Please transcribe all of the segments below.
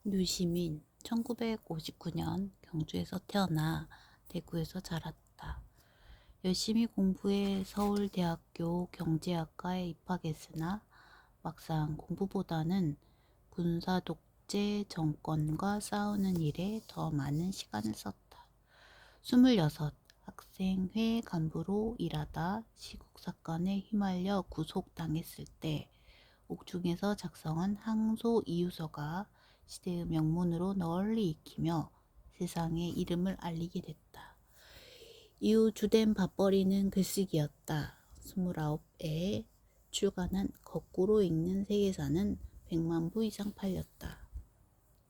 유시민, 1959년 경주에서 태어나 대구에서 자랐다. 열심히 공부해 서울대학교 경제학과에 입학했으나 막상 공부보다는 군사 독재 정권과 싸우는 일에 더 많은 시간을 썼다. 26, 학생회 간부로 일하다 시국 사건에 휘말려 구속당했을 때 옥중에서 작성한 항소 이유서가 시대의 명문으로 널리 익히며 세상에 이름을 알리게 됐다. 이후 주된 밥벌이는 글쓰기였다. 29에 출간한 거꾸로 읽는 세계사는 100만 부 이상 팔렸다.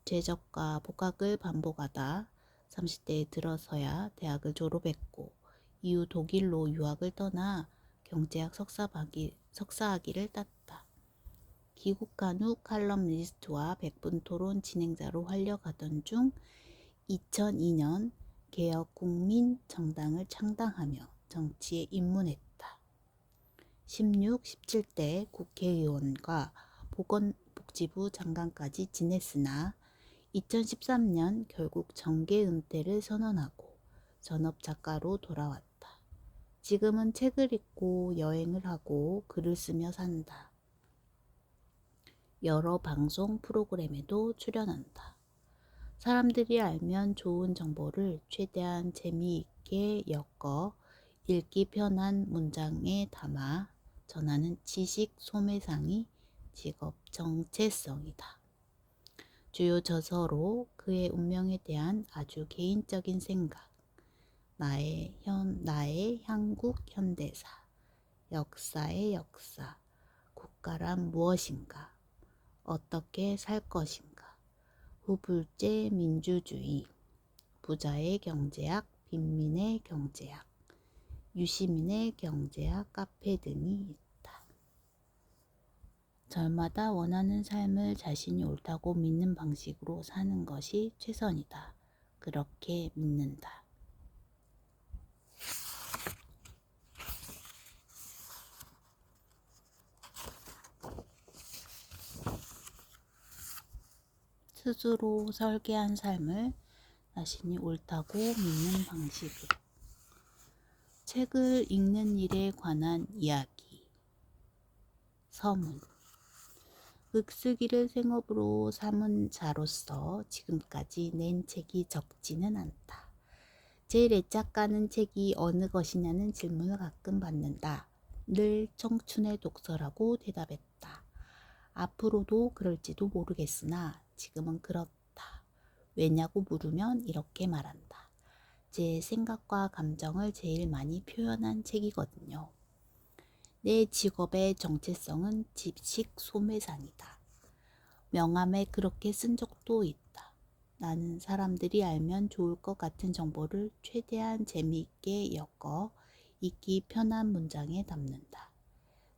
제적과 복학을 반복하다 30대에 들어서야 대학을 졸업했고 이후 독일로 유학을 떠나 경제학 석사학위를 땄다. 귀국한 후 칼럼니스트와 백분토론 진행자로 활약하던 중 2002년 개혁국민정당을 창당하며 정치에 입문했다. 16, 17대 국회의원과 보건복지부 장관까지 지냈으나 2013년 결국 정계 은퇴를 선언하고 전업작가로 돌아왔다. 지금은 책을 읽고 여행을 하고 글을 쓰며 산다. 여러 방송 프로그램에도 출연한다. 사람들이 알면 좋은 정보를 최대한 재미있게 엮어 읽기 편한 문장에 담아 전하는 지식 소매상이 직업 정체성이다. 주요 저서로 그의 운명에 대한 아주 개인적인 생각, 나의 한국 현대사, 역사의 역사, 국가란 무엇인가, 어떻게 살 것인가, 후불제 민주주의, 부자의 경제학, 빈민의 경제학, 유시민의 경제학 카페 등이 있다. 저마다 원하는 삶을 자신이 옳다고 믿는 방식으로 사는 것이 최선이다. 그렇게 믿는다. 스스로 설계한 삶을 자신이 옳다고 믿는 방식으로. 책을 읽는 일에 관한 이야기. 서문. 글쓰기를 생업으로 삼은 자로서 지금까지 낸 책이 적지는 않다. 제일 애착 가는 책이 어느 것이냐는 질문을 가끔 받는다. 늘 청춘의 독서라고 대답했다. 앞으로도 그럴지도 모르겠으나 지금은 그렇다. 왜냐고 물으면 이렇게 말한다. 제 생각과 감정을 제일 많이 표현한 책이거든요. 내 직업의 정체성은 집식 소매상이다. 명함에 그렇게 쓴 적도 있다. 나는 사람들이 알면 좋을 것 같은 정보를 최대한 재미있게 엮어 읽기 편한 문장에 담는다.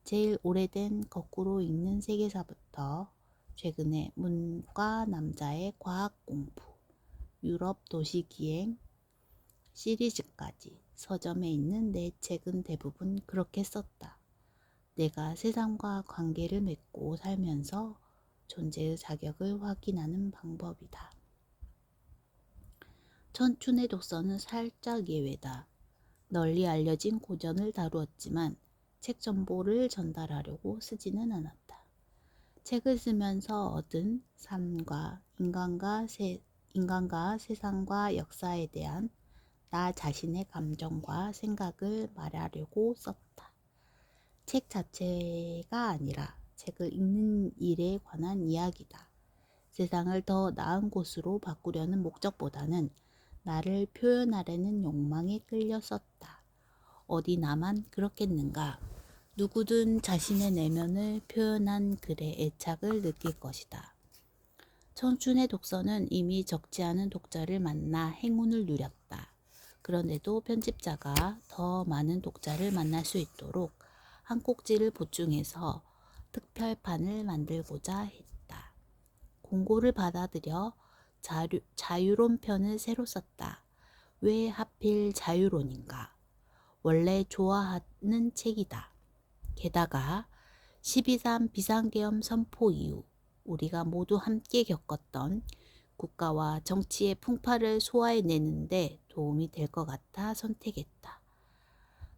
제일 오래된 거꾸로 읽는 세계사부터 최근의 문과 남자의 과학 공부, 유럽 도시기행 시리즈까지 서점에 있는 내 책은 대부분 그렇게 썼다. 내가 세상과 관계를 맺고 살면서 존재의 자격을 확인하는 방법이다. 청춘의 독서는 살짝 예외다. 널리 알려진 고전을 다루었지만 책 정보를 전달하려고 쓰지는 않았다. 책을 쓰면서 얻은 삶과 인간과 세상과 역사에 대한 나 자신의 감정과 생각을 말하려고 썼다. 책 자체가 아니라 책을 읽는 일에 관한 이야기다. 세상을 더 나은 곳으로 바꾸려는 목적보다는 나를 표현하려는 욕망에 끌려 썼다. 어디 나만 그렇겠는가? 누구든 자신의 내면을 표현한 글에 애착을 느낄 것이다. 청춘의 독서는 이미 적지 않은 독자를 만나 행운을 누렸다. 그런데도 편집자가 더 많은 독자를 만날 수 있도록 한 꼭지를 보충해서 특별판을 만들고자 했다. 공고를 받아들여 자유론 편을 새로 썼다. 왜 하필 자유론인가? 원래 좋아하는 책이다. 게다가 12.3 비상계엄 선포 이후 우리가 모두 함께 겪었던 국가와 정치의 풍파를 소화해내는데 도움이 될 것 같아 선택했다.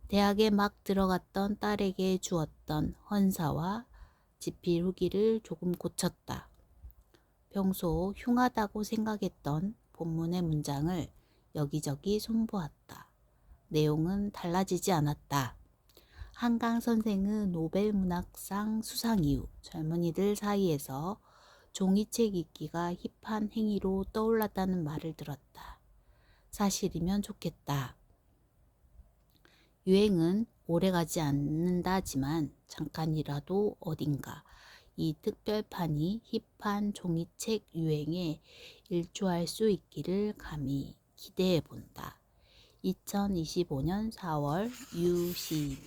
대학에 막 들어갔던 딸에게 주었던 헌사와 지필 후기를 조금 고쳤다. 평소 흉하다고 생각했던 본문의 문장을 여기저기 손보았다. 내용은 달라지지 않았다. 한강 선생은 노벨 문학상 수상 이후 젊은이들 사이에서 종이책 읽기가 힙한 행위로 떠올랐다는 말을 들었다. 사실이면 좋겠다. 유행은 오래가지 않는다지만 잠깐이라도 어딘가 이 특별판이 힙한 종이책 유행에 일조할 수 있기를 감히 기대해 본다. 2025년 4월 유시민.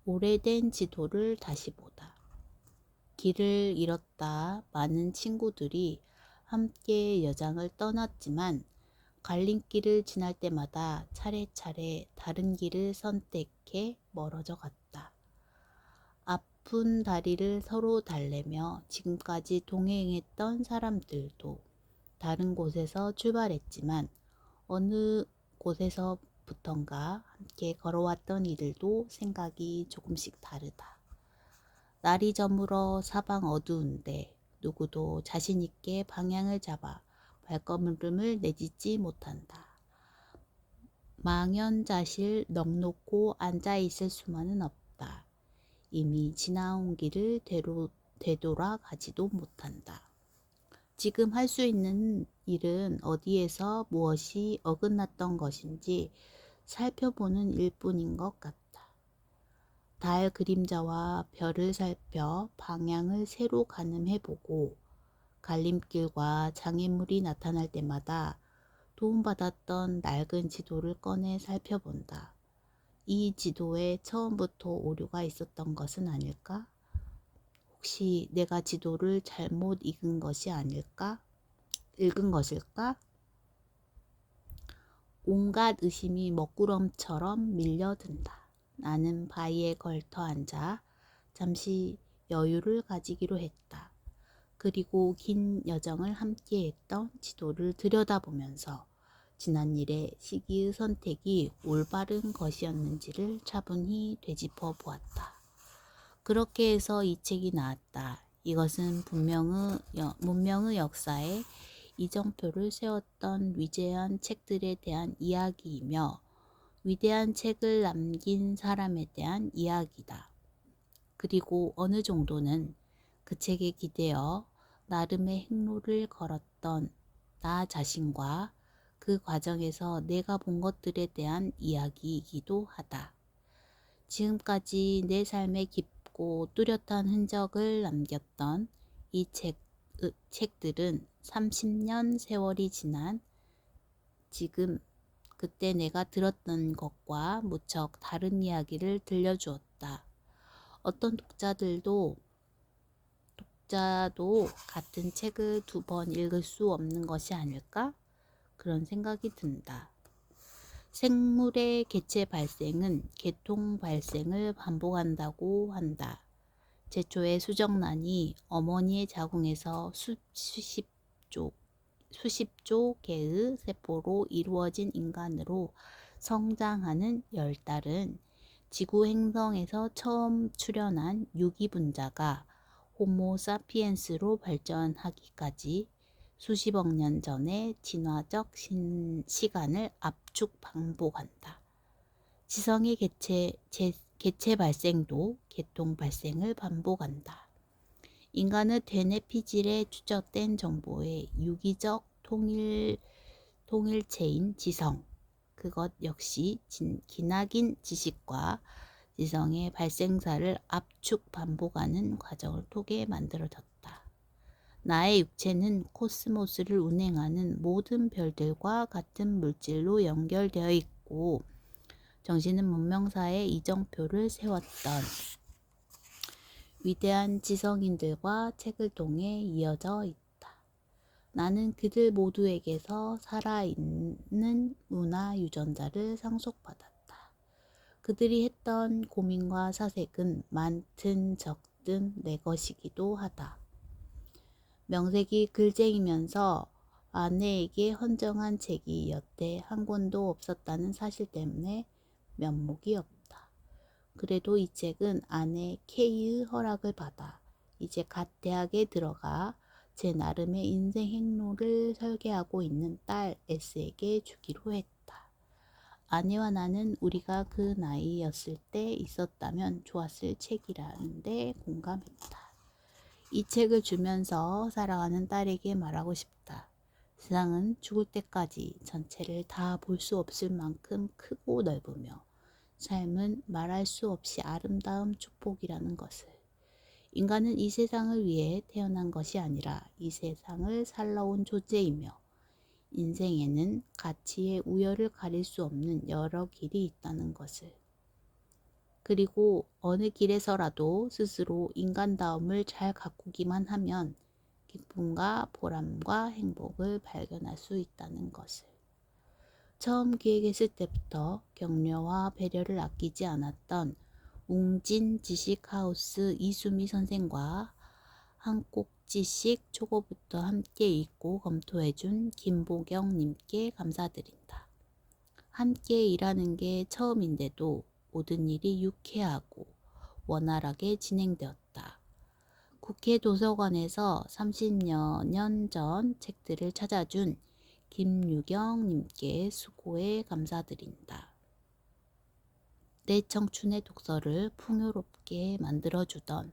오래된 지도를 다시 보다. 길을 잃었다 많은 친구들이 함께 여장을 떠났지만 갈림길을 지날 때마다 차례차례 다른 길을 선택해 멀어져 갔다. 아픈 다리를 서로 달래며 지금까지 동행했던 사람들도 다른 곳에서 출발했지만 어느 곳에서부턴가 함께 걸어왔던 이들도 생각이 조금씩 다르다. 날이 저물어 사방 어두운데 누구도 자신 있게 방향을 잡아 발걸음을 내딛지 못한다. 망연자실 넋놓고 앉아있을 수만은 없다. 이미 지나온 길을 되돌아가지도 못한다. 지금 할 수 있는 일은 어디에서 무엇이 어긋났던 것인지 살펴보는 일뿐인 것 같다. 달 그림자와 별을 살펴 방향을 새로 가늠해보고 갈림길과 장애물이 나타날 때마다 도움받았던 낡은 지도를 꺼내 살펴본다. 이 지도에 처음부터 오류가 있었던 것은 아닐까? 혹시 내가 지도를 잘못 읽은 것일까? 온갖 의심이 먹구름처럼 밀려든다. 나는 바위에 걸터 앉아 잠시 여유를 가지기로 했다. 그리고 긴 여정을 함께했던 지도를 들여다보면서 지난 일의 시기의 선택이 올바른 것이었는지를 차분히 되짚어 보았다. 그렇게 해서 이 책이 나왔다. 이것은 문명의 역사에 이정표를 세웠던 위대한 책들에 대한 이야기이며 위대한 책을 남긴 사람에 대한 이야기다. 그리고 어느 정도는 그 책에 기대어 나름의 행로를 걸었던 나 자신과 그 과정에서 내가 본 것들에 대한 이야기이기도 하다. 지금까지 내 삶에 깊고 뚜렷한 흔적을 남겼던 이 책들은 30년 세월이 지난 지금 그때 내가 들었던 것과 무척 다른 이야기를 들려주었다. 어떤 독자도 같은 책을 2번 읽을 수 없는 것이 아닐까? 그런 생각이 든다. 생물의 개체 발생은 개통 발생을 반복한다고 한다. 제초의 수정란이 어머니의 자궁에서 수십조 개의 세포로 이루어진 인간으로 성장하는 10달은 지구 행성에서 처음 출현한 유기분자가 호모사피엔스로 발전하기까지 수십억 년 전의 진화적 시간을 압축 반복한다. 지성의 개체 발생도 개통 발생을 반복한다. 인간의 대뇌 피질에 추적된 정보의 유기적 통일체인 지성, 그것 역시 기나긴 지식과 지성의 발생사를 압축 반복하는 과정을 통해 만들어졌다. 나의 육체는 코스모스를 운행하는 모든 별들과 같은 물질로 연결되어 있고 정신은 문명사의 이정표를 세웠던 위대한 지성인들과 책을 통해 이어져 있다. 나는 그들 모두에게서 살아있는 문화 유전자를 상속받았다. 그들이 했던 고민과 사색은 많든 적든 내 것이기도 하다. 명색이 글쟁이면서 아내에게 헌정한 책이 여태 한 권도 없었다는 사실 때문에 면목이 없다. 그래도 이 책은 아내 K의 허락을 받아 이제 갓 대학에 들어가 제 나름의 인생 행로를 설계하고 있는 딸 S에게 주기로 했다. 아내와 나는 우리가 그 나이였을 때 있었다면 좋았을 책이라는데 공감했다. 이 책을 주면서 사랑하는 딸에게 말하고 싶다. 세상은 죽을 때까지 전체를 다 볼 수 없을 만큼 크고 넓으며 삶은 말할 수 없이 아름다운 축복이라는 것을. 인간은 이 세상을 위해 태어난 것이 아니라 이 세상을 살아온 존재이며 인생에는 가치의 우열을 가릴 수 없는 여러 길이 있다는 것을. 그리고 어느 길에서라도 스스로 인간다움을 잘 가꾸기만 하면 기쁨과 보람과 행복을 발견할 수 있다는 것을. 처음 기획했을 때부터 격려와 배려를 아끼지 않았던 웅진 지식하우스 이수미 선생과 한 꼭지씩 초고부터 함께 읽고 검토해준 김보경 님께 감사드린다. 함께 일하는 게 처음인데도 모든 일이 유쾌하고 원활하게 진행되었다. 국회 도서관에서 30여 년 전 책들을 찾아준 김유경 님께 수고에 감사드린다. 내 청춘의 독서를 풍요롭게 만들어주던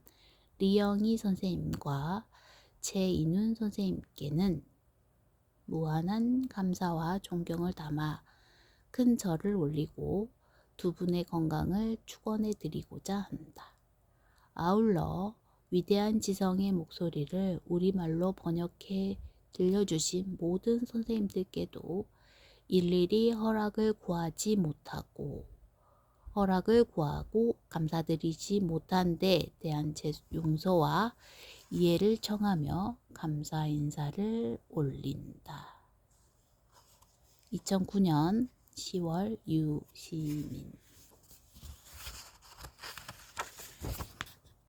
리영희 선생님과 최인훈 선생님께는 무한한 감사와 존경을 담아 큰 절을 올리고 두 분의 건강을 축원해 드리고자 한다. 아울러 위대한 지성의 목소리를 우리말로 번역해 들려주신 모든 선생님들께도 일일이 허락을 구하고 감사드리지 못한 데 대한 제 용서와 이해를 청하며 감사 인사를 올린다. 2009년 10월 유시민.